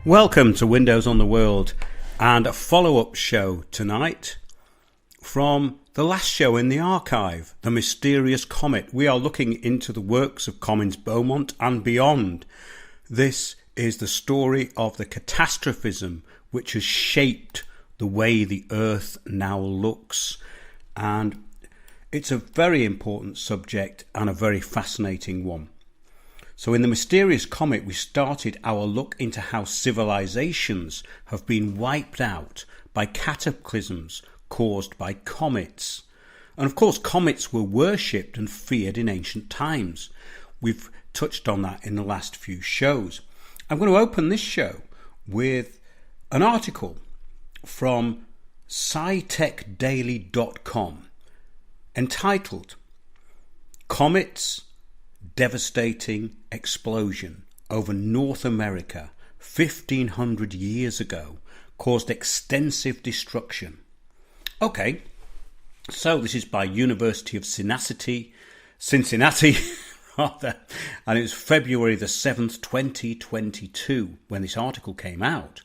Welcome to Windows on the World and a follow-up show tonight from the last show in the archive, The Mysterious Comet. We are looking into the works of Comets Beaumont and beyond. This is the story of the catastrophism which has shaped the way the Earth now looks, and it's a very important subject and a very fascinating one. So in The Mysterious Comet, we started our look into how civilizations have been wiped out by cataclysms caused by comets. And of course, comets were worshipped and feared in ancient times. We've touched on that in the last few shows. I'm going to open this show with an article from scitechdaily.com entitled Comets Devastating Explosion over North America 1500 years ago caused extensive destruction. Okay, so this is by University of Cincinnati rather, and it was February the 7th 2022 when this article came out.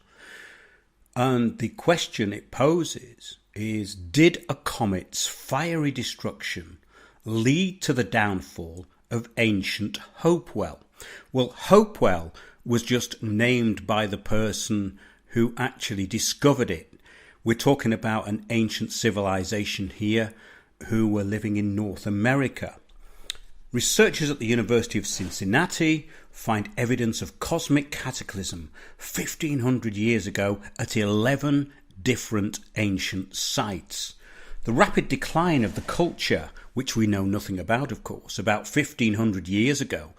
And the question it poses is, did a comet's fiery destruction lead to the downfall of ancient Hopewell? Well, Hopewell was just named by the person who actually discovered it. We're talking about an ancient civilization here who were living in North America. Researchers at the University of Cincinnati find evidence of cosmic cataclysm 1500 years ago at 11 different ancient sites. The rapid decline of the culture, which we know nothing about, of course, about 1500 years ago,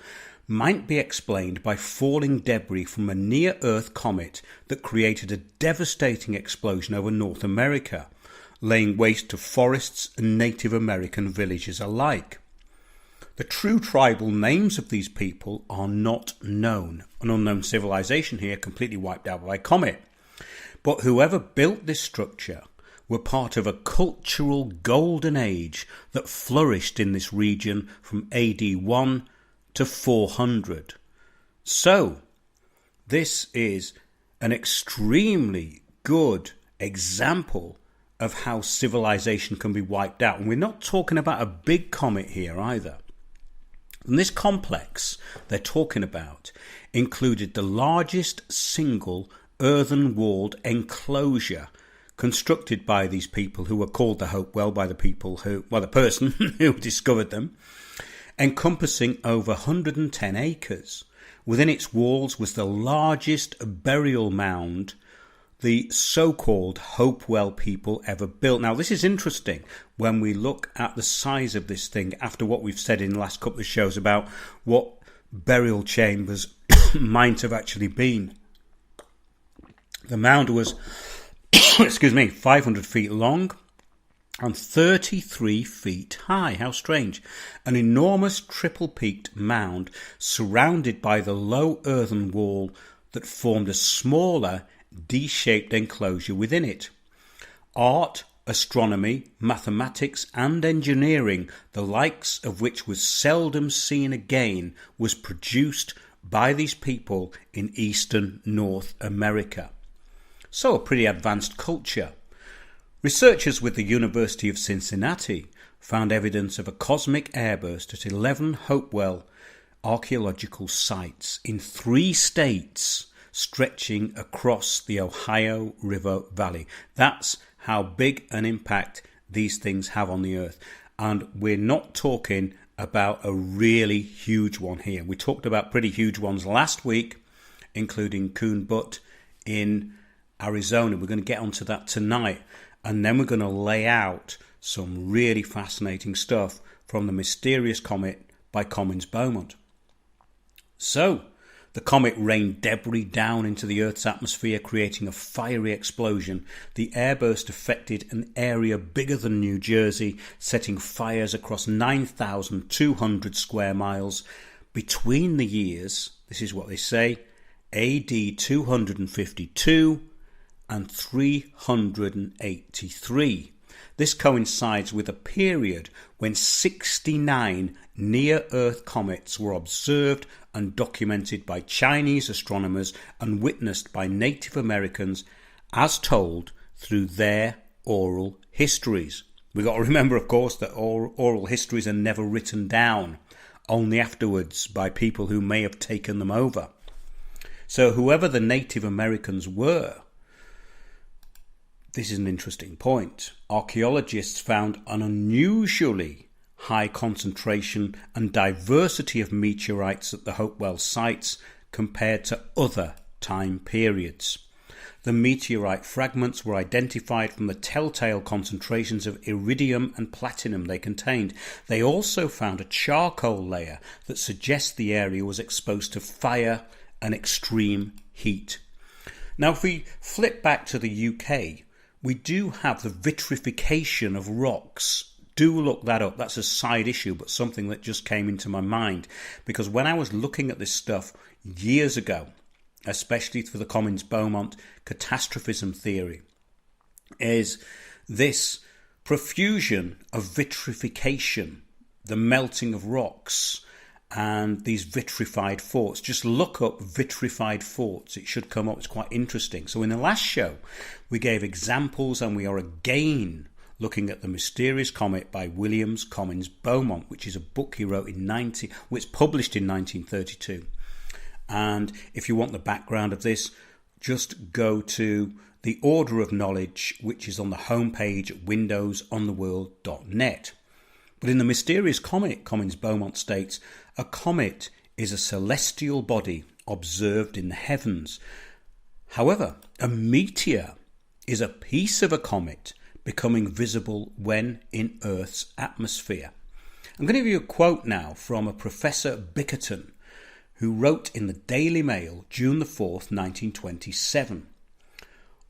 might be explained by falling debris from a near-Earth comet that created a devastating explosion over North America, laying waste to forests and Native American villages alike. The true tribal names of these people are not known. An unknown civilization here, completely wiped out by a comet. But whoever built this structure were part of a cultural golden age that flourished in this region from AD 1 to 400. So, this is an extremely good example of how civilization can be wiped out. And we're not talking about a big comet here either. And this complex they're talking about included the largest single earthen-walled enclosure constructed by these people who were called the Hopewell by the person who discovered them, encompassing over 110 acres. Within its walls was the largest burial mound the so-called Hopewell people ever built. Now, this is interesting when we look at the size of this thing after what we've said in the last couple of shows about what burial chambers might have actually been. The mound was 500 feet long and 33 feet high. How strange. An enormous triple-peaked mound surrounded by the low earthen wall that formed a smaller D-shaped enclosure within it. Art, astronomy, mathematics and engineering, the likes of which was seldom seen again, was produced by these people in eastern North America. So a pretty advanced culture. Researchers with the University of Cincinnati found evidence of a cosmic airburst at 11 Hopewell archaeological sites in 3 states stretching across the Ohio River Valley. That's how big an impact these things have on the Earth. And we're not talking about a really huge one here. We talked about pretty huge ones last week, including Coon Butte in Arizona. We're going to get onto that tonight. And then we're going to lay out some really fascinating stuff from The Mysterious Comet by Comets Beaumont. So, the comet rained debris down into the Earth's atmosphere, creating a fiery explosion. The airburst affected an area bigger than New Jersey, setting fires across 9,200 square miles between the years, this is what they say, AD 252 and 383. This coincides with a period when 69 near-Earth comets were observed and documented by Chinese astronomers and witnessed by Native Americans as told through their oral histories. We've got to remember, of course, that oral histories are never written down, only afterwards by people who may have taken them over. So whoever the Native Americans were, this is an interesting point. Archaeologists found an unusually high concentration and diversity of meteorites at the Hopewell sites compared to other time periods. The meteorite fragments were identified from the telltale concentrations of iridium and platinum they contained. They also found a charcoal layer that suggests the area was exposed to fire and extreme heat. Now, if we flip back to the UK, we do have the vitrification of rocks. Do look that up. That's a side issue, but something that just came into my mind. Because when I was looking at this stuff years ago, especially for the Cummins-Beaumont catastrophism theory, is this profusion of vitrification, the melting of rocks, and these vitrified forts. Just look up vitrified forts. It should come up. It's quite interesting. So in the last show, we gave examples, and we are again looking at the Mysterious Comet by Williams Cummins-Beaumont, which is a book he wrote which published in 1932. And if you want the background of this, just go to the Order of Knowledge, which is on the homepage at windowsontheworld.net. But in the Mysterious Comet, Cummins-Beaumont states, a comet is a celestial body observed in the heavens. However, a meteor is a piece of a comet becoming visible when in Earth's atmosphere. I'm going to give you a quote now from a Professor Bickerton, who wrote in the Daily Mail, June the 4th, 1927.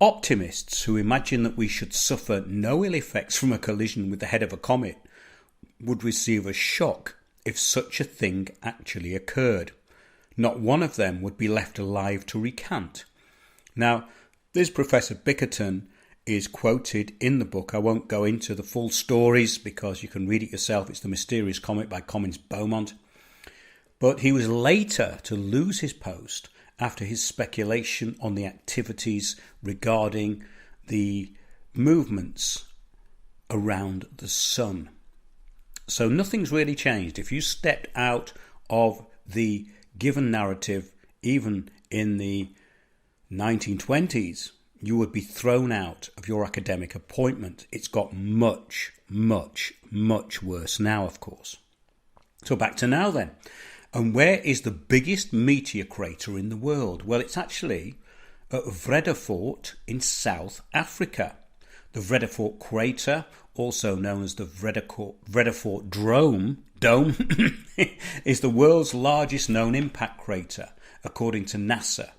Optimists who imagine that we should suffer no ill effects from a collision with the head of a comet would receive a shock if such a thing actually occurred. Not one of them would be left alive to recant. Now, this Professor Bickerton is quoted in the book. I won't go into the full stories because you can read it yourself. It's The Mysterious Comet by Cummins-Beaumont. But he was later to lose his post after his speculation on the activities regarding the movements around the sun. So nothing's really changed. If you stepped out of the given narrative, even in the 1920s, you would be thrown out of your academic appointment. It's got much, much, much worse now, of course. So back to now then. And where is the biggest meteor crater in the world? Well, it's actually at Vredefort in South Africa. The Vredefort crater, also known as the Vredefort Dome, is the world's largest known impact crater, according to NASA,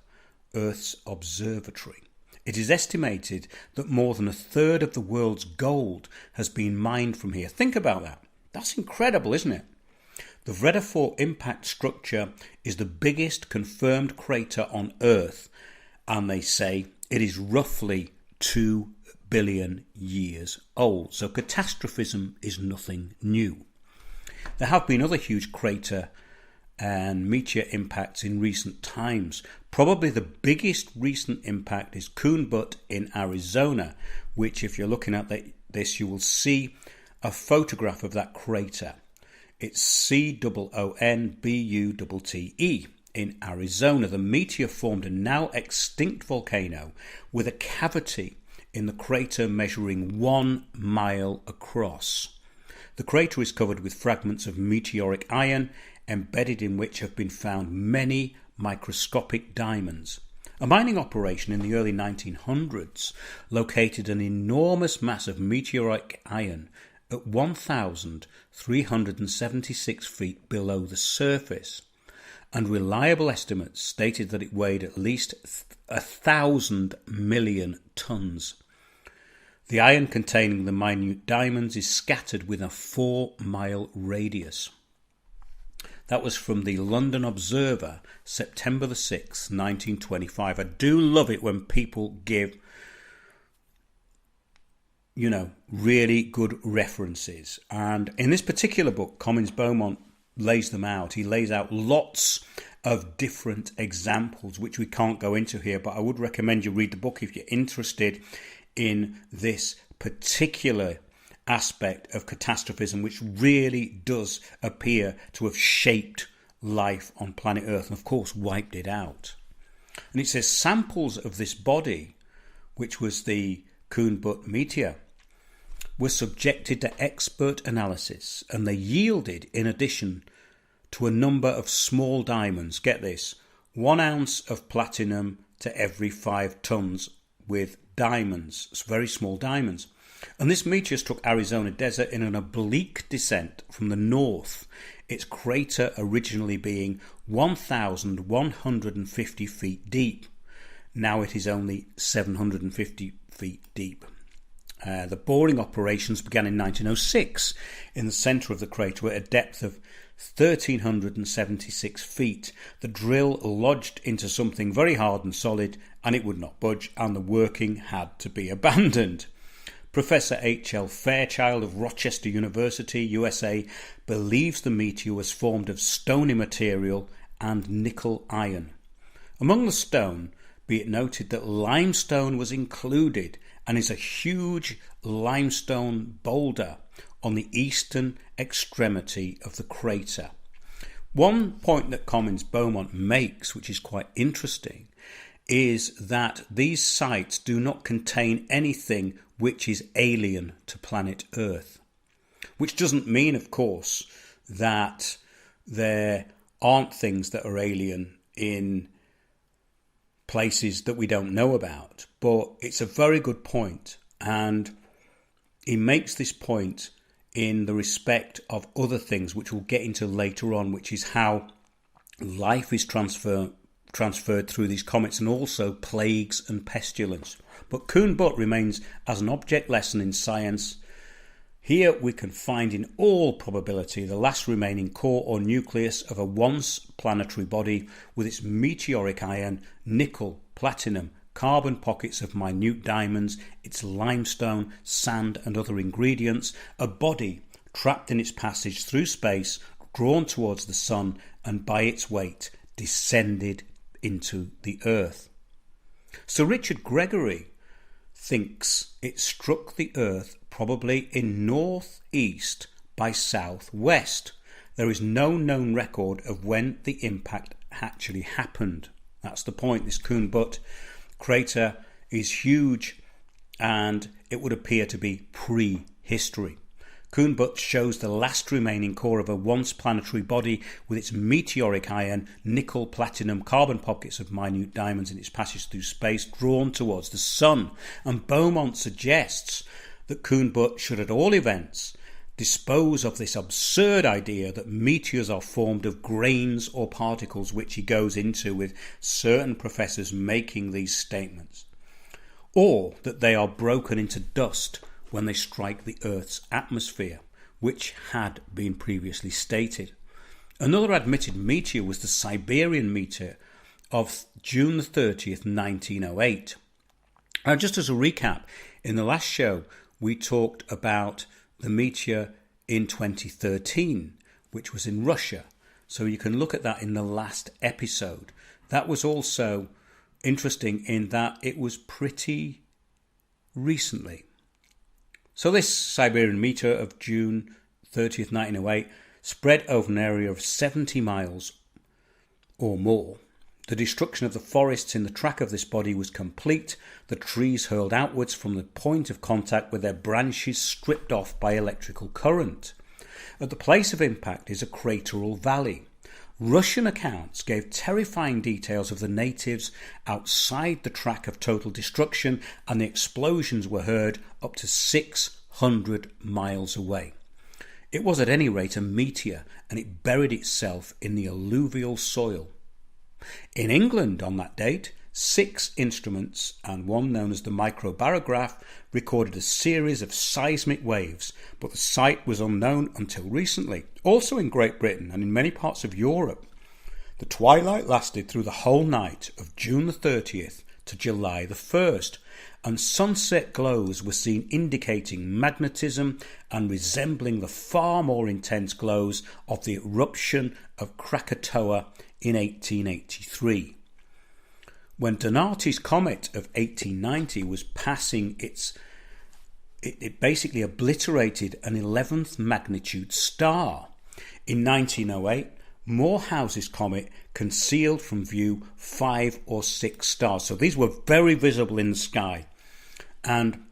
Earth's observatory. It is estimated that more than a third of the world's gold has been mined from here. Think about that. That's incredible, isn't it? The Vredefort impact structure is the biggest confirmed crater on Earth, and they say it is roughly 2 billion years old. So catastrophism is nothing new. There have been other huge crater and meteor impacts in recent times. Probably the biggest recent impact is Coon Butte in Arizona, which if you're looking at this, you will see a photograph of that crater. It's COONBUTTE in Arizona. The meteor formed a now extinct volcano with a cavity in the crater measuring 1 mile across. The crater is covered with fragments of meteoric iron, embedded in which have been found many microscopic diamonds. A mining operation in the early 1900s located an enormous mass of meteoric iron at 1,376 feet below the surface, and reliable estimates stated that it weighed at least 1,000 million tons. The iron containing the minute diamonds is scattered within a 4-mile radius. That was from the London Observer, September the 6th, 1925. I do love it when people give really good references. And in this particular book, Cummins-Beaumont lays them out. He lays out lots of different examples, which we can't go into here, but I would recommend you read the book if you're interested in this particular aspect of catastrophism, which really does appear to have shaped life on planet Earth and, of course, wiped it out. And it says samples of this body, which was the Coon-Butte meteor, were subjected to expert analysis, and they yielded, in addition to a number of small diamonds, get this, 1 ounce of platinum to every 5 tons with diamonds, very small diamonds. And this meteor struck Arizona desert in an oblique descent from the north, its crater originally being 1,150 feet deep. Now it is only 750 feet deep. The boring operations began in 1906 in the centre of the crater at a depth of 1,376 feet. The drill lodged into something very hard and solid, and it would not budge, and the working had to be abandoned. Professor H.L. Fairchild of Rochester University, USA, believes the meteor was formed of stony material and nickel iron. Among the stone, be it noted that limestone was included and is a huge limestone boulder on the eastern extremity of the crater. One point that Cummins-Beaumont makes, which is quite interesting, is that these sites do not contain anything which is alien to planet Earth. Which doesn't mean, of course, that there aren't things that are alien in places that we don't know about. But it's a very good point, and he makes this point in the respect of other things, which we'll get into later on, which is how life is transferred through these comets, and also plagues and pestilence. But Coon-Butte remains as an object lesson in science. Here we can find in all probability the last remaining core or nucleus of a once planetary body with its meteoric iron, nickel, platinum, carbon pockets of minute diamonds, its limestone, sand and other ingredients, a body trapped in its passage through space, drawn towards the sun, and by its weight descended into the earth. Sir Richard Gregory thinks it struck the earth probably in northeast by southwest. There is no known record of when the impact actually happened. That's the point. This Coon-Butte crater is huge, and it would appear to be prehistory. Coon-Butte shows the last remaining core of a once planetary body with its meteoric iron, nickel, platinum, carbon pockets of minute diamonds in its passage through space, drawn towards the sun. And Beaumont suggests that Coon-Butte should at all events dispose of this absurd idea that meteors are formed of grains or particles, which he goes into with certain professors making these statements, or that they are broken into dust when they strike the Earth's atmosphere, which had been previously stated. Another admitted meteor was the Siberian meteor of June the 30th, 1908. Now, just as a recap, in the last show we talked about the meteor in 2013, which was in Russia. So you can look at that in the last episode. That was also interesting in that it was pretty recently. So this Siberian meteor of June 30th, 1908 spread over an area of 70 miles or more. The destruction of the forests in the track of this body was complete, the trees hurled outwards from the point of contact with their branches stripped off by electrical current. At the place of impact is a crateral valley. Russian accounts gave terrifying details of the natives outside the track of total destruction, and the explosions were heard up to 600 miles away. It was at any rate a meteor, and it buried itself in the alluvial soil. In England on that date, 6 instruments and one known as the microbarograph recorded a series of seismic waves, but the site was unknown until recently. Also in Great Britain and in many parts of Europe, the twilight lasted through the whole night of June the 30th to July the 1st, and sunset glows were seen indicating magnetism and resembling the far more intense glows of the eruption of Krakatoa in 1883. When Donati's comet of 1890 was passing it basically obliterated an 11th magnitude star. In 1908, Morehouse's comet concealed from view 5 or 6 stars. So these were very visible in the sky. And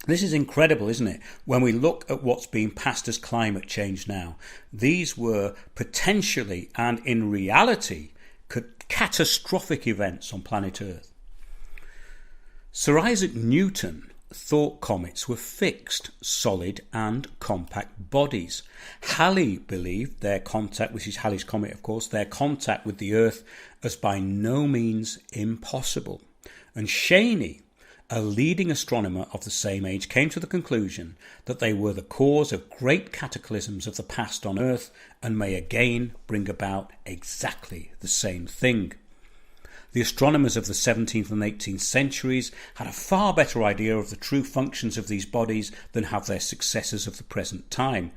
this is incredible, isn't it? When we look at what's being passed as climate change now, these were potentially and in reality catastrophic events on planet Earth. Sir Isaac Newton thought comets were fixed, solid and compact bodies. Halley believed their contact, which is Halley's comet of course, their contact with the Earth as by no means impossible. And Cheney, a leading astronomer of the same age, came to the conclusion that they were the cause of great cataclysms of the past on Earth and may again bring about exactly the same thing. The astronomers of the 17th and 18th centuries had a far better idea of the true functions of these bodies than have their successors of the present time.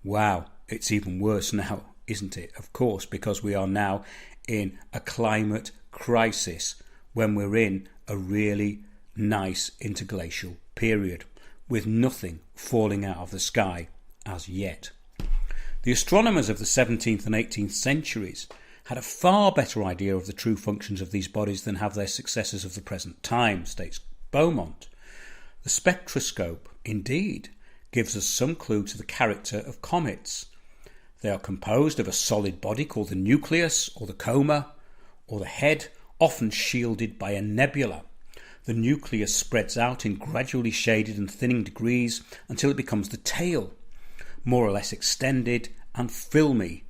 Wow, it's even worse now, isn't it? Of course, because we are now in a climate crisis when we're in a really nice interglacial period with nothing falling out of the sky as yet. The astronomers of the 17th and 18th centuries had a far better idea of the true functions of these bodies than have their successors of the present time, states Beaumont. The spectroscope, indeed, gives us some clue to the character of comets. They are composed of a solid body called the nucleus or the coma or the head, often shielded by a nebula. The nucleus spreads out in gradually shaded and thinning degrees until it becomes the tail, more or less extended and filmy,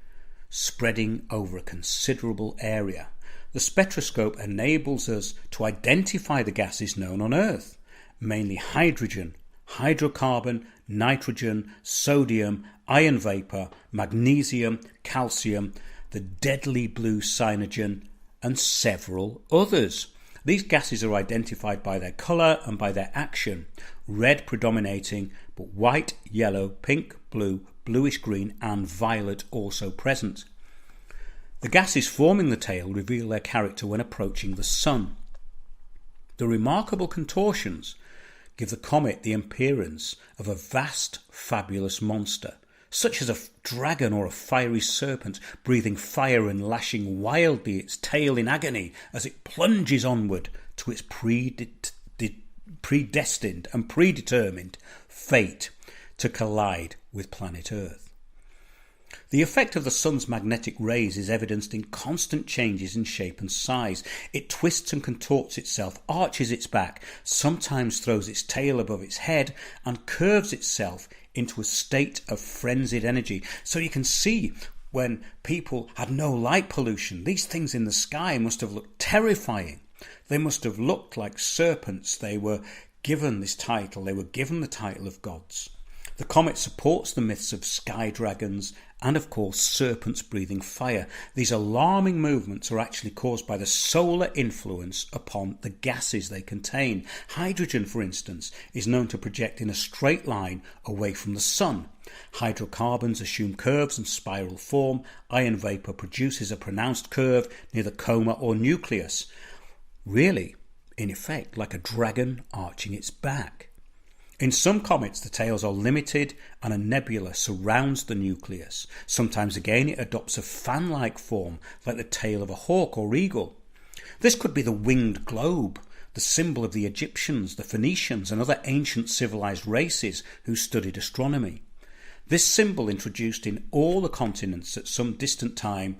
spreading over a considerable area. The spectroscope enables us to identify the gases known on Earth, mainly hydrogen, hydrocarbon, nitrogen, sodium, iron vapour, magnesium, calcium, the deadly blue cyanogen, and several others. These gases are identified by their colour and by their action, red predominating, but white, yellow, pink, blue, bluish-green and violet also present. The gases forming the tail reveal their character when approaching the Sun. The remarkable contortions give the comet the appearance of a vast, fabulous monster, such as a dragon or a fiery serpent, breathing fire and lashing wildly its tail in agony as it plunges onward to its predestined and predetermined fate to collide with planet Earth. The effect of the Sun's magnetic rays is evidenced in constant changes in shape and size. It twists and contorts itself, arches its back, sometimes throws its tail above its head, and curves itself into a state of frenzied energy. So you can see when people had no light pollution, these things in the sky must have looked terrifying. They must have looked like serpents. They were given this title. They were given the title of gods. The comet supports the myths of sky dragons and, of course, serpents breathing fire. These alarming movements are actually caused by the solar influence upon the gases they contain. Hydrogen, for instance, is known to project in a straight line away from the Sun. Hydrocarbons assume curves and spiral form. Iron vapour produces a pronounced curve near the coma or nucleus. Really, in effect, like a dragon arching its back. In some comets, the tails are limited and a nebula surrounds the nucleus. Sometimes again it adopts a fan-like form, like the tail of a hawk or eagle. This could be the winged globe, the symbol of the Egyptians, the Phoenicians and other ancient civilized races who studied astronomy. This symbol, introduced in all the continents at some distant time,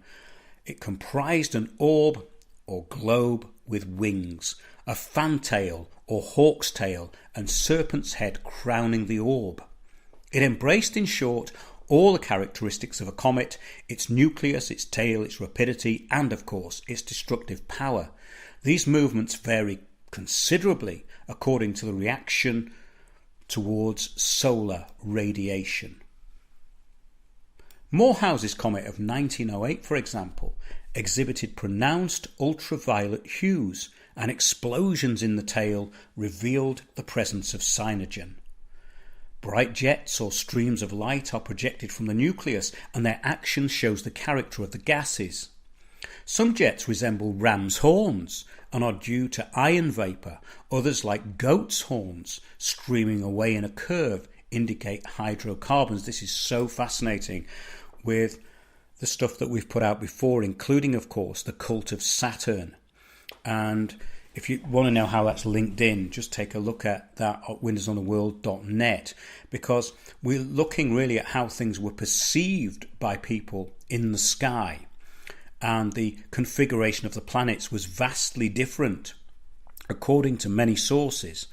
it comprised an orb or globe with wings, a fantail or hawk's tail and serpent's head crowning the orb. It embraced, in short, all the characteristics of a comet, its nucleus, its tail, its rapidity and, of course, its destructive power. These movements vary considerably according to the reaction towards solar radiation. Morehouse's comet of 1908, for example, exhibited pronounced ultraviolet hues, and explosions in the tail revealed the presence of cyanogen. Bright jets or streams of light are projected from the nucleus, and their action shows the character of the gases. Some jets resemble ram's horns and are due to iron vapour. Others, like goat's horns, streaming away in a curve, indicate hydrocarbons. This is so fascinating with the stuff that we've put out before, including, of course, the cult of Saturn. And if you want to know how that's linked in, just take a look at that at wondersontheworld.net, because we're looking really at how things were perceived by people in the sky. And the configuration of the planets was vastly different according to many sources.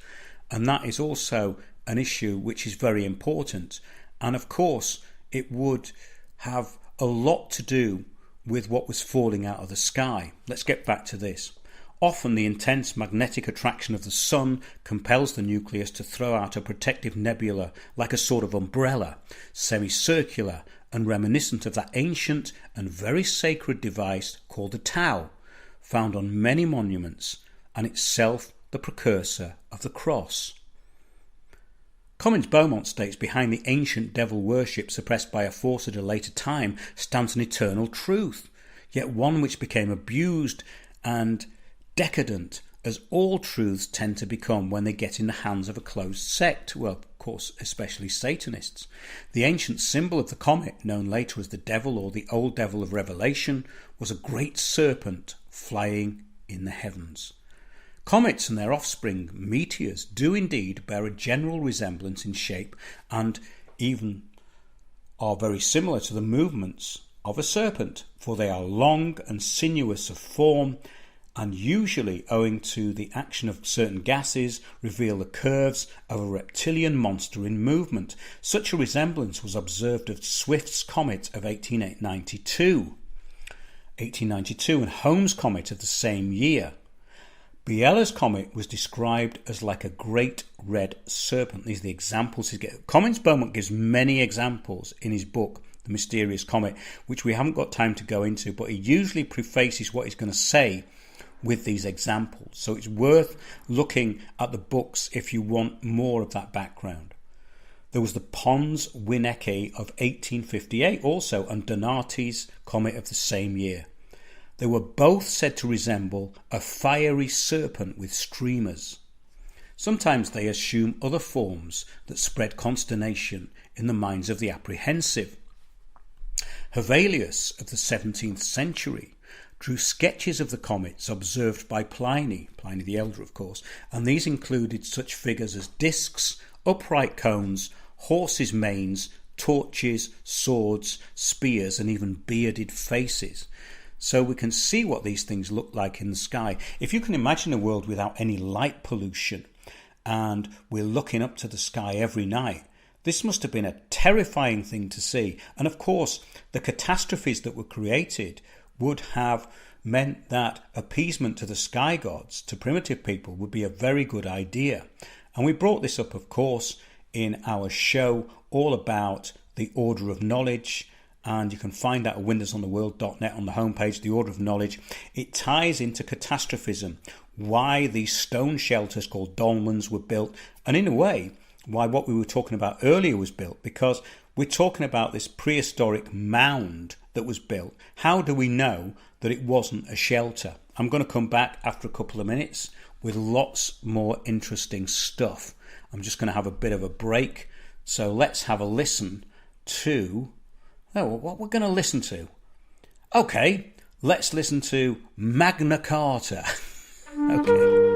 And that is also an issue which is very important. And of course, it would have a lot to do with what was falling out of the sky. Let's get back to this. Often the intense magnetic attraction of the sun compels the nucleus to throw out a protective nebula like a sort of umbrella, semicircular and reminiscent of that ancient and very sacred device called the Tau, found on many monuments, and itself the precursor of the cross. Comins-Beaumont states behind the ancient devil worship suppressed by a force at a later time stands an eternal truth, yet one which became abused and decadent, as all truths tend to become when they get in the hands of a closed sect, well, of course, especially Satanists. The ancient symbol of the comet, known later as the devil or the old devil of Revelation, was a great serpent flying in the heavens. Comets and their offspring, meteors, do indeed bear a general resemblance in shape and even are very similar to the movements of a serpent, for they are long and sinuous of form, and usually, owing to the action of certain gases, reveal the curves of a reptilian monster in movement. Such a resemblance was observed of Swift's comet of 1892 and Holmes' comet of the same year. Biela's comet was described as like a great red serpent. These are the examples he gives. Comins-Beaumont gives many examples in his book, The Mysterious Comet, which we haven't got time to go into, but he usually prefaces what he's going to say with these examples. So it's worth looking at the books if you want more of that background. There was the Pons-Winecke of 1858 also, and Donati's comet of the same year. They were both said to resemble a fiery serpent with streamers. Sometimes they assume other forms that spread consternation in the minds of the apprehensive. Hevelius of the 17th century drew sketches of the comets observed by Pliny the Elder, of course, and these included such figures as discs, upright cones, horses' manes, torches, swords, spears, and even bearded faces. So we can see what these things look like in the sky. If you can imagine a world without any light pollution, and we're looking up to the sky every night, this must have been a terrifying thing to see. And of course, the catastrophes that were created would have meant that appeasement to the sky gods, to primitive people, would be a very good idea. And we brought this up, of course, in our show all about the order of knowledge, and you can find that at wondersontheworld.net on the homepage, the order of knowledge. It ties into catastrophism, why these stone shelters called dolmens were built, and in a way, why what we were talking about earlier was built, because we're talking about this prehistoric mound that was built. How do we know that it wasn't a shelter? I'm going to come back after a couple of minutes with lots more interesting stuff. I'm just going to have a bit of a break. So let's have a listen to... Oh, what we're going to listen to? Okay, let's listen to Magna Carta. Okay.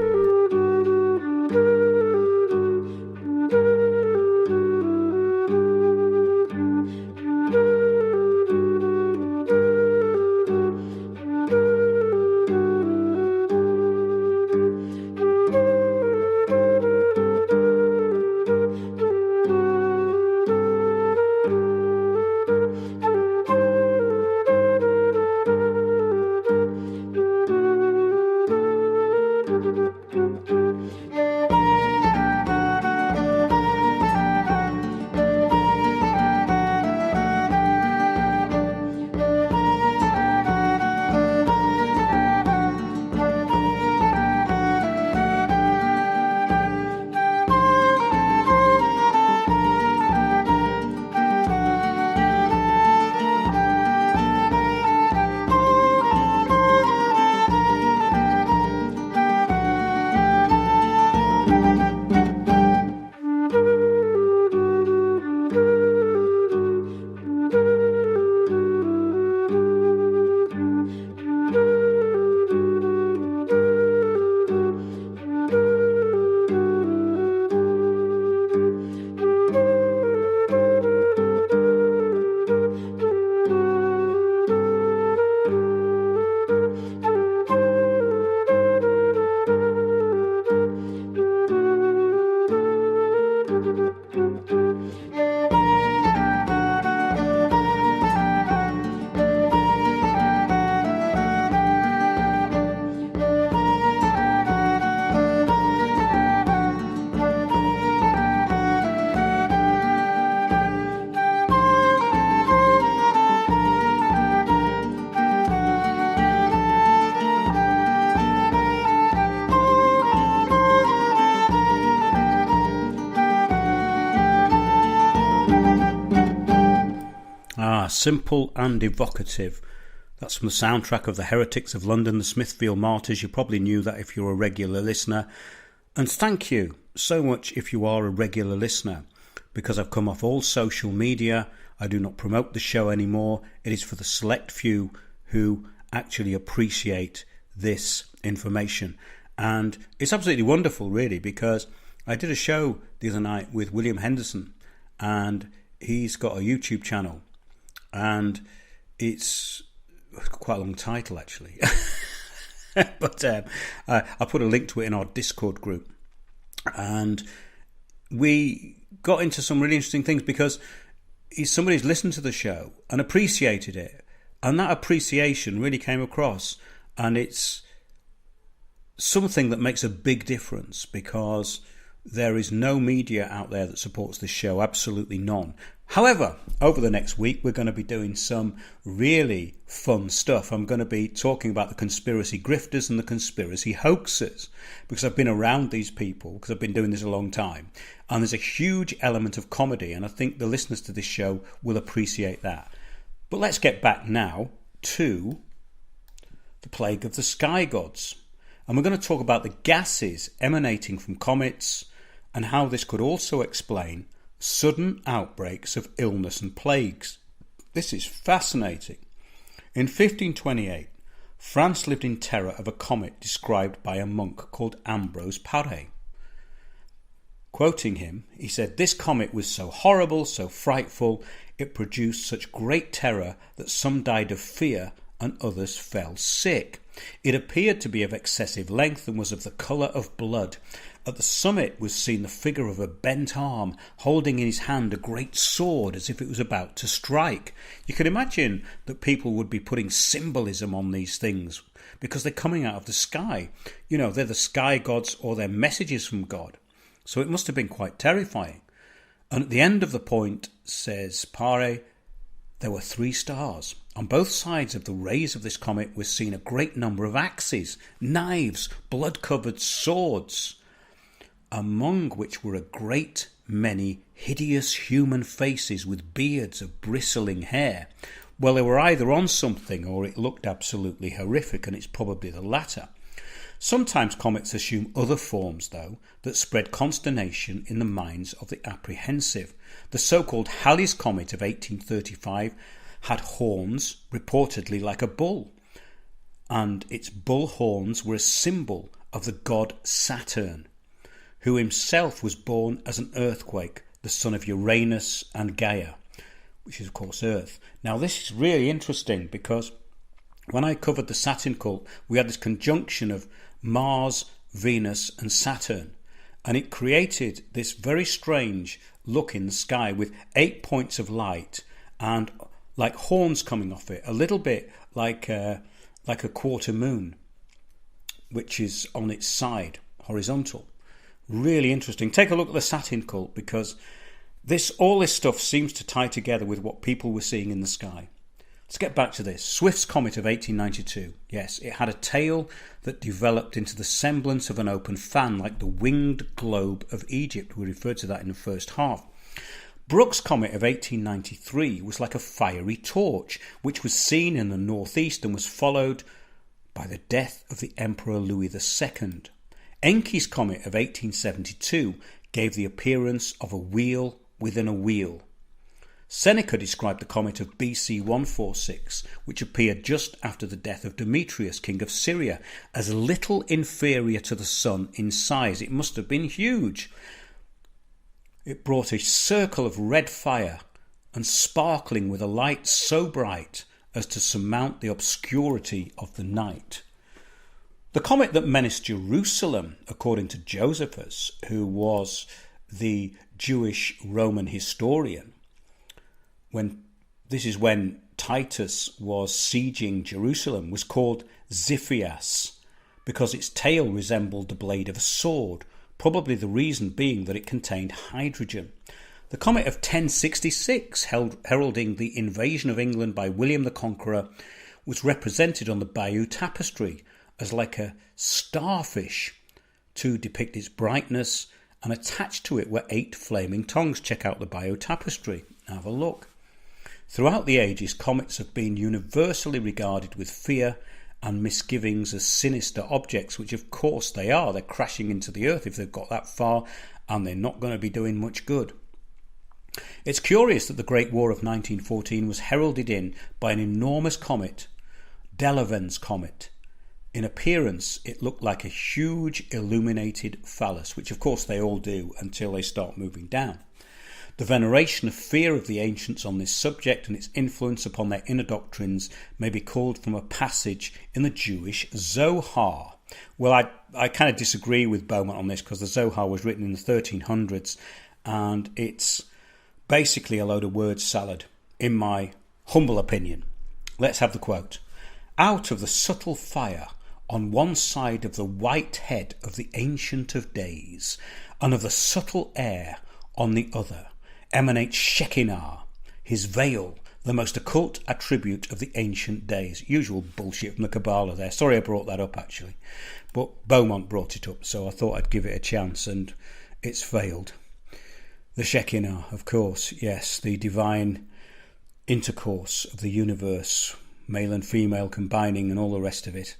simple and evocative. That's from the soundtrack of The Heretics of London, the Smithfield Martyrs. You probably knew that if you're a regular listener. And thank you so much if you are a regular listener, because I've come off all social media. I do not promote the show anymore. It is for the select few who actually appreciate this information. And it's absolutely wonderful, really, because I did a show the other night with William Henderson, and he's got a YouTube channel, and it's quite a long title, actually. But I put a link to it in our Discord group, and we got into some really interesting things because somebody's listened to the show and appreciated it, and that appreciation really came across, and it's something that makes a big difference, because there is no media out there that supports this show, absolutely none. However, over the next week, we're going to be doing some really fun stuff. I'm going to be talking about the conspiracy grifters and the conspiracy hoaxers, because I've been around these people, because I've been doing this a long time. And there's a huge element of comedy, and I think the listeners to this show will appreciate that. But let's get back now to the plague of the sky gods. And we're going to talk about the gases emanating from comets and how this could also explain sudden outbreaks of illness and plagues. This is fascinating. In 1528, France lived in terror of a comet described by a monk called Ambrose Paré. Quoting him, he said, "This comet was so horrible, so frightful, it produced such great terror that some died of fear and others fell sick. It appeared to be of excessive length and was of the colour of blood. At the summit was seen the figure of a bent arm, holding in his hand a great sword as if it was about to strike." You can imagine that people would be putting symbolism on these things because they're coming out of the sky. You know, they're the sky gods, or they're messages from God. So it must have been quite terrifying. And at the end of the point, says Paré, there were 3 stars. On both sides of the rays of this comet was seen a great number of axes, knives, blood-covered swords, among which were a great many hideous human faces with beards of bristling hair. Well, they were either on something or it looked absolutely horrific, and it's probably the latter. Sometimes comets assume other forms, though, that spread consternation in the minds of the apprehensive. The so-called Halley's Comet of 1835 had horns, reportedly like a bull, and its bull horns were a symbol of the god Saturn, who himself was born as an earthquake, the son of Uranus and Gaia, which is, of course, Earth. Now, this is really interesting because when I covered the Saturn cult, we had this conjunction of Mars, Venus and Saturn, and it created this very strange look in the sky with 8 points of light and like horns coming off it, a little bit like a quarter moon, which is on its side, horizontal. Really interesting. Take a look at the Saturn cult, because all this stuff seems to tie together with what people were seeing in the sky. Let's get back to this. Swift's comet of 1892. Yes, it had a tail that developed into the semblance of an open fan, like the winged globe of Egypt. We referred to that in the first half. Brooks' comet of 1893 was like a fiery torch, which was seen in the northeast and was followed by the death of the Emperor Louis II. Encke's comet of 1872 gave the appearance of a wheel within a wheel. Seneca described the comet of BC 146, which appeared just after the death of Demetrius, king of Syria, as little inferior to the sun in size. It must have been huge. It brought a circle of red fire and sparkling with a light so bright as to surmount the obscurity of the night. The comet that menaced Jerusalem, according to Josephus, who was the Jewish Roman historian, this is when Titus was sieging Jerusalem, was called Xiphias because its tail resembled the blade of a sword, probably the reason being that it contained hydrogen. The comet of 1066, heralding the invasion of England by William the Conqueror, was represented on the Bayeux Tapestry as like a starfish to depict its brightness, and attached to it were 8 flaming tongues. Check out the Bayeux Tapestry, have a look. Throughout the ages, comets have been universally regarded with fear and misgivings as sinister objects, which of course they are. They're crashing into the Earth if they've got that far, and they're not going to be doing much good. It's curious that the Great War of 1914 was heralded in by an enormous comet, Delavan's Comet. In appearance, it looked like a huge illuminated phallus, which of course they all do until they start moving down. The veneration of fear of the ancients on this subject and its influence upon their inner doctrines may be called from a passage in the Jewish Zohar. Well, I kind of disagree with Beaumont on this, because the Zohar was written in the 1300s and it's basically a load of word salad, in my humble opinion. Let's have the quote. Out of the subtle fire on one side of the white head of the Ancient of Days, and of the subtle air on the other, emanates Shekinah, his veil, the most occult attribute of the Ancient Days. Usual bullshit from the Kabbalah there. Sorry I brought that up, actually. But Beaumont brought it up, so I thought I'd give it a chance, and it's failed. The Shekinah, of course, yes, the divine intercourse of the universe, male and female combining and all the rest of it.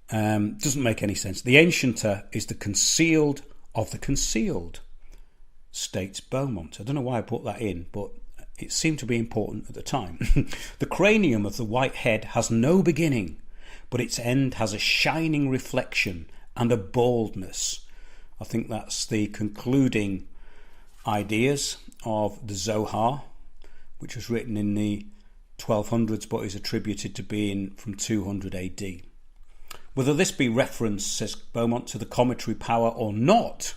Doesn't make any sense. The Ancienter is the concealed of the concealed, states Beaumont. I don't know why I put that in, but it seemed to be important at the time. The cranium of the white head has no beginning, but its end has a shining reflection and a baldness. I think that's the concluding ideas of the Zohar, which was written in the 1200s but is attributed to being from 200 AD. Whether this be reference, says Beaumont, to the cometary power or not,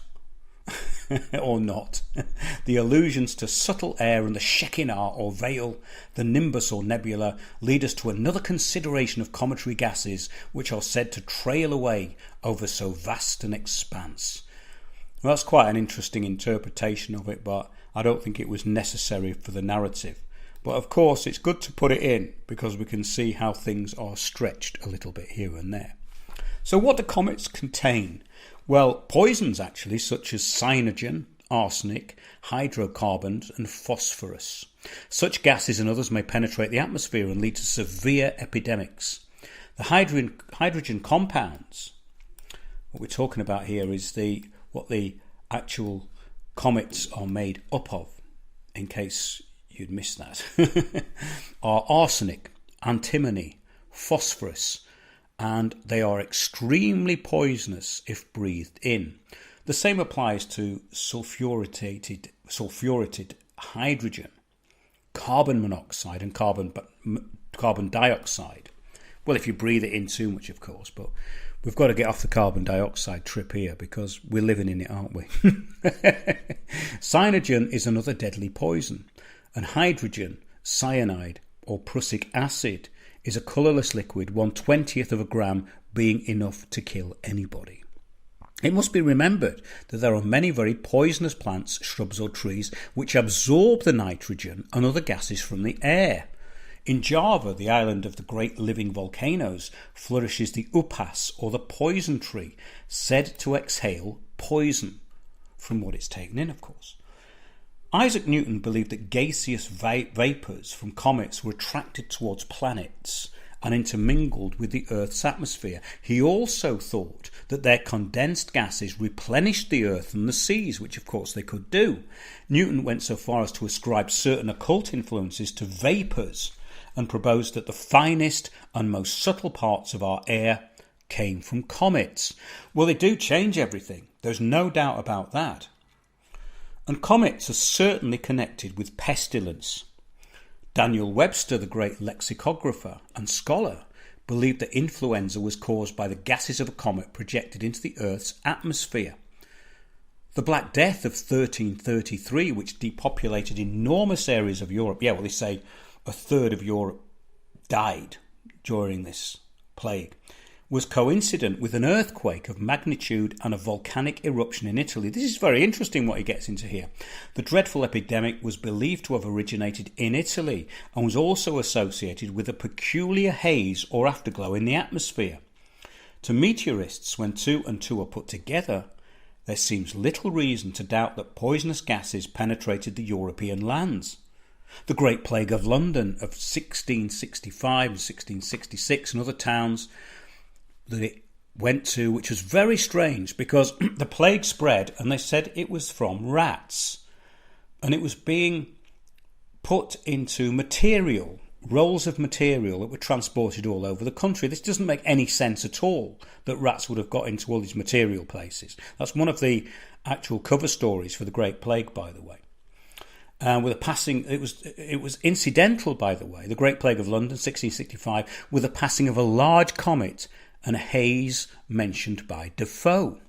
the allusions to subtle air and the Shekinah or veil, the nimbus or nebula, lead us to another consideration of cometary gases which are said to trail away over so vast an expanse. Well, that's quite an interesting interpretation of it, but I don't think it was necessary for the narrative. But of course, it's good to put it in because we can see how things are stretched a little bit here and there. So what do comets contain? Well, poisons actually, such as cyanogen, arsenic, hydrocarbons and phosphorus. Such gases and others may penetrate the atmosphere and lead to severe epidemics. The hydrogen compounds, what we're talking about here is what the actual comets are made up of, in case you'd missed that, are arsenic, antimony, phosphorus, and they are extremely poisonous if breathed in. The same applies to sulfurated hydrogen, carbon monoxide and carbon dioxide. Well, if you breathe it in too much, of course, but we've got to get off the carbon dioxide trip here because we're living in it, aren't we? Cyanogen is another deadly poison, and hydrogen, cyanide or prussic acid, is a colourless liquid, 1/20th of a gram being enough to kill anybody. It must be remembered that there are many very poisonous plants, shrubs or trees which absorb the nitrogen and other gases from the air. In Java, the island of the great living volcanoes, flourishes the upas, or the poison tree, said to exhale poison, from what it's taken in, of course. Isaac Newton believed that gaseous vapours from comets were attracted towards planets and intermingled with the Earth's atmosphere. He also thought that their condensed gases replenished the Earth and the seas, which of course they could do. Newton went so far as to ascribe certain occult influences to vapours and proposed that the finest and most subtle parts of our air came from comets. Well, they do change everything. There's no doubt about that. And comets are certainly connected with pestilence. Daniel Webster, the great lexicographer and scholar, believed that influenza was caused by the gases of a comet projected into the Earth's atmosphere. The Black Death of 1333, which depopulated enormous areas of Europe, they say a third of Europe died during this plague, was coincident with an earthquake of magnitude and a volcanic eruption in Italy. This is very interesting what he gets into here. The dreadful epidemic was believed to have originated in Italy and was also associated with a peculiar haze or afterglow in the atmosphere. To meteorists, when two and two are put together, there seems little reason to doubt that poisonous gases penetrated the European lands. The Great Plague of London of 1665 and 1666 and other towns that it went to, which was very strange because the plague spread and they said it was from rats. And it was being put into material, rolls of material that were transported all over the country. This doesn't make any sense at all, that rats would have got into all these material places. That's one of the actual cover stories for the Great Plague, by the way. With a passing, it was incidental, by the way, the Great Plague of London, 1665, with the passing of a large comet and a haze mentioned by Defoe.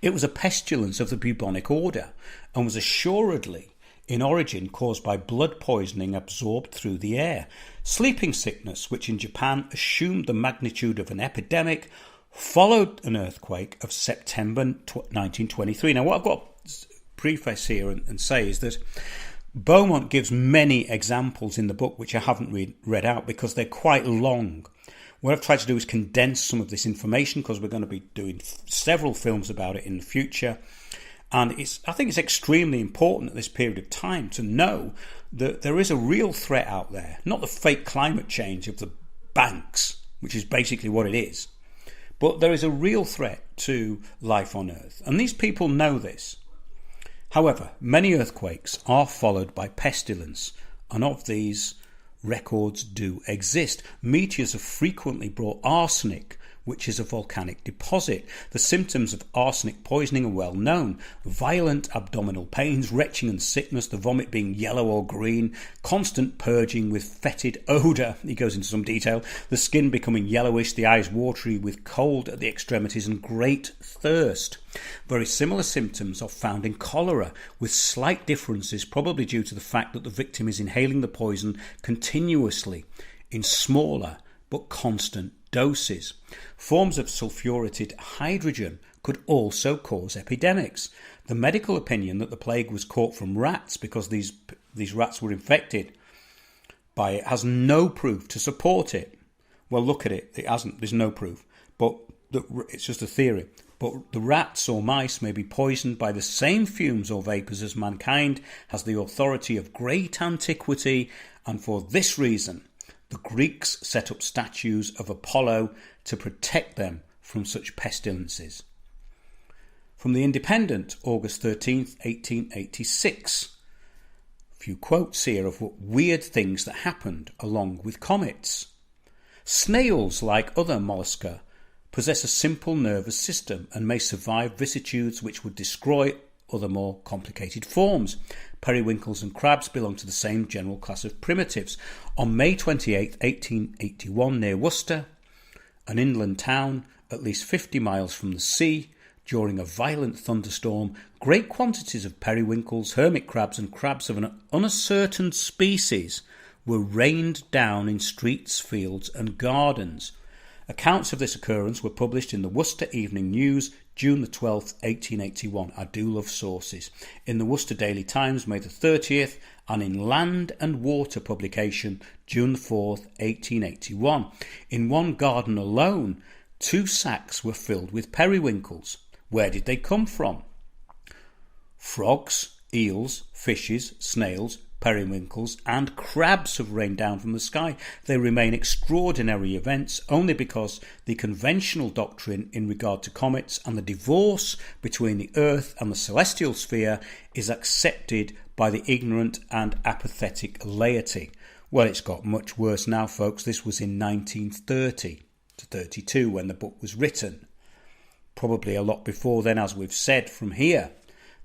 It was a pestilence of the bubonic order and was assuredly in origin caused by blood poisoning absorbed through the air. Sleeping sickness, which in Japan assumed the magnitude of an epidemic, followed an earthquake of September 1923. Now, what I've got to preface here and say is that Beaumont gives many examples in the book which I haven't read out because they're quite long. What I've tried to do is condense some of this information because we're going to be doing several films about it in the future. And I think it's extremely important at this period of time to know that there is a real threat out there, not the fake climate change of the banks, which is basically what it is, but there is a real threat to life on Earth. And these people know this. However, many earthquakes are followed by pestilence, and of these, records do exist. Meteors have frequently brought arsenic, which is a volcanic deposit. The symptoms of arsenic poisoning are well known. Violent abdominal pains, retching and sickness, the vomit being yellow or green, constant purging with fetid odour, he goes into some detail, the skin becoming yellowish, the eyes watery with cold at the extremities and great thirst. Very similar symptoms are found in cholera, with slight differences, probably due to the fact that the victim is inhaling the poison continuously in smaller but constant doses. Forms of sulfuretted hydrogen could also cause epidemics. The medical opinion that the plague was caught from rats because these rats were infected by it has no proof to support it. Well, look at it. It hasn't. There's no proof. But it's just a theory. But the rats or mice may be poisoned by the same fumes or vapours as mankind has the authority of great antiquity, and for this reason the Greeks set up statues of Apollo to protect them from such pestilences. From the Independent, August 13th, 1886. A few quotes here of what weird things that happened along with comets. Snails, like other mollusca, possess a simple nervous system and may survive vicissitudes which would destroy other more complicated forms. Periwinkles and crabs belong to the same general class of primitives. On May 28, 1881, near Worcester, an inland town at least 50 miles from the sea, during a violent thunderstorm, great quantities of periwinkles, hermit crabs and crabs of an unascertained species were rained down in streets, fields and gardens. Accounts of this occurrence were published in the Worcester Evening News, June the 12th, 1881. I do love sources. In the Worcester Daily Times, May the 30th, and in Land and Water publication, June the 4th, 1881. In one garden alone, 2 sacks were filled with periwinkles. Where did they come from? Frogs, eels, fishes, snails, periwinkles and crabs have rained down from the sky. They remain extraordinary events only because the conventional doctrine in regard to comets and the divorce between the earth and the celestial sphere is accepted by the ignorant and apathetic laity. Well, it's got much worse now, folks. This was in 1930 to 32 when the book was written. Probably a lot before then, as we've said from here.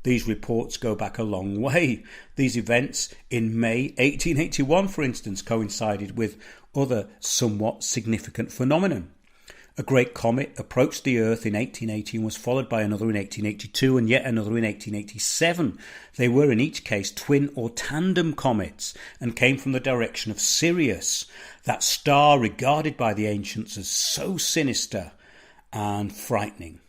These reports go back a long way. These events in May 1881, for instance, coincided with other somewhat significant phenomenon. A great comet approached the Earth in 1880 and was followed by another in 1882 and yet another in 1887. They were in each case twin or tandem comets and came from the direction of Sirius, that star regarded by the ancients as so sinister and frightening.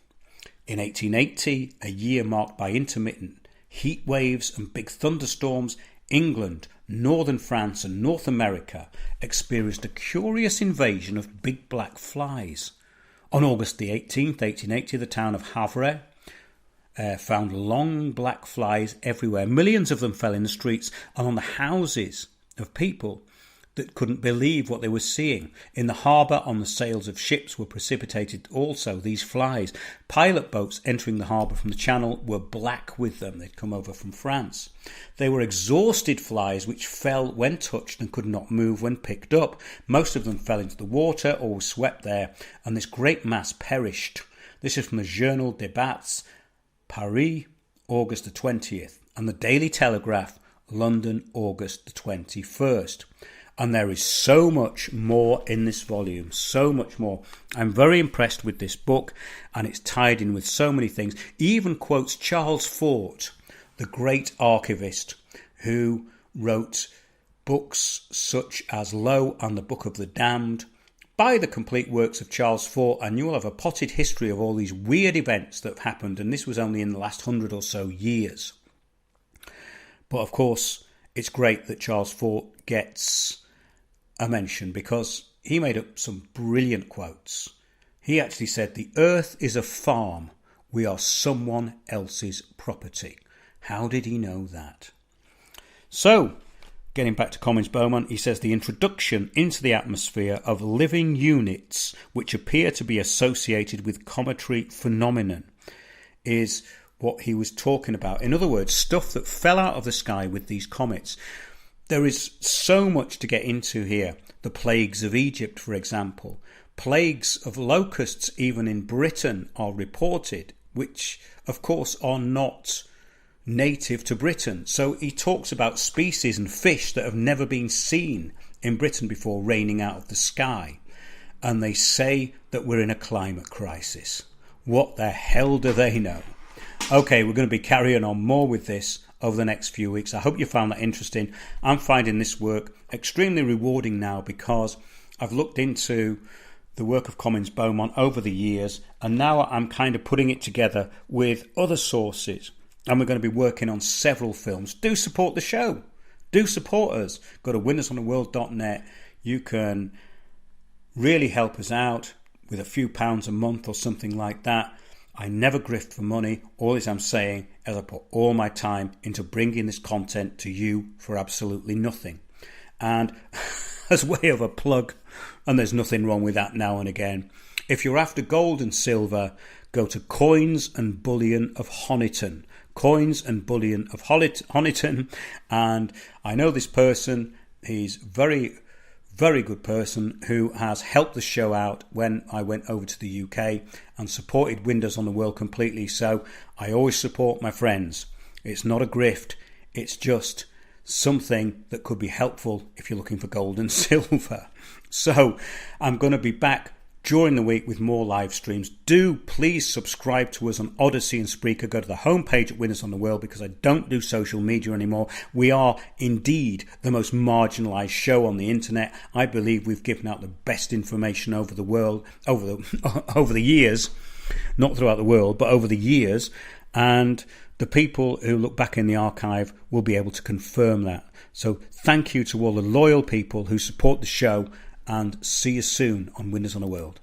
In 1880, a year marked by intermittent heat waves and big thunderstorms, England, northern France and North America experienced a curious invasion of big black flies. On August the 18th, 1880, the town of Havre found long black flies everywhere. Millions of them fell in the streets and on the houses of people that couldn't believe what they were seeing. In the harbour, on the sails of ships, were precipitated also these flies. Pilot boats entering the harbour from the Channel were black with them. They'd come over from France. They were exhausted flies which fell when touched and could not move when picked up. Most of them fell into the water or were swept there, and this great mass perished. This is from the Journal des Bats, Paris, August the 20th, and the Daily Telegraph, London, August the 21st. And there is so much more in this volume, so much more. I'm very impressed with this book, and it's tied in with so many things. He even quotes Charles Fort, the great archivist, who wrote books such as Lo and the Book of the Damned. Buy the complete works of Charles Fort, and you will have a potted history of all these weird events that have happened, and this was only in the last 100 or so years. But of course, it's great that Charles Fort gets a mention because he made up some brilliant quotes. He actually said, "The earth is a farm. We are someone else's property." How did he know that? So, getting back to Collins Beaumont, he says the introduction into the atmosphere of living units which appear to be associated with cometary phenomenon is what he was talking about. In other words, stuff that fell out of the sky with these comets. There is so much to get into here. The plagues of Egypt, for example. Plagues of locusts, even in Britain, are reported, which, of course, are not native to Britain. So he talks about species and fish that have never been seen in Britain before raining out of the sky. And they say that we're in a climate crisis. What the hell do they know? Okay, we're going to be carrying on more with this over the next few weeks. I hope you found that interesting. I'm finding this work extremely rewarding now because I've looked into the work of Collins Beaumont over the years, and now I'm kind of putting it together with other sources, and we're going to be working on several films. Do support the show. Do support us. Go to wondersontheworld.net. You can really help us out with a few pounds a month or something like that. I never grift for money. All I'm saying is I put all my time into bringing this content to you for absolutely nothing. And as way of a plug, and there's nothing wrong with that now and again, if you're after gold and silver, go to Coins and Bullion of Honiton. Coins and Bullion of Honiton. And I know this person. He's very good person who has helped the show out when I went over to the UK and supported Windows on the World completely. So I always support my friends. It's not a grift. It's just something that could be helpful if you're looking for gold and silver. So I'm going to be back during the week with more live streams. Do please subscribe to us on Odyssey and Spreaker. Go to the homepage at Winners on the World because I don't do social media anymore. We are indeed the most marginalised show on the internet. I believe we've given out the best information over the world, over the years, not throughout the world, but over the years. And the people who look back in the archive will be able to confirm that. So thank you to all the loyal people who support the show, and see you soon on Windows on the World.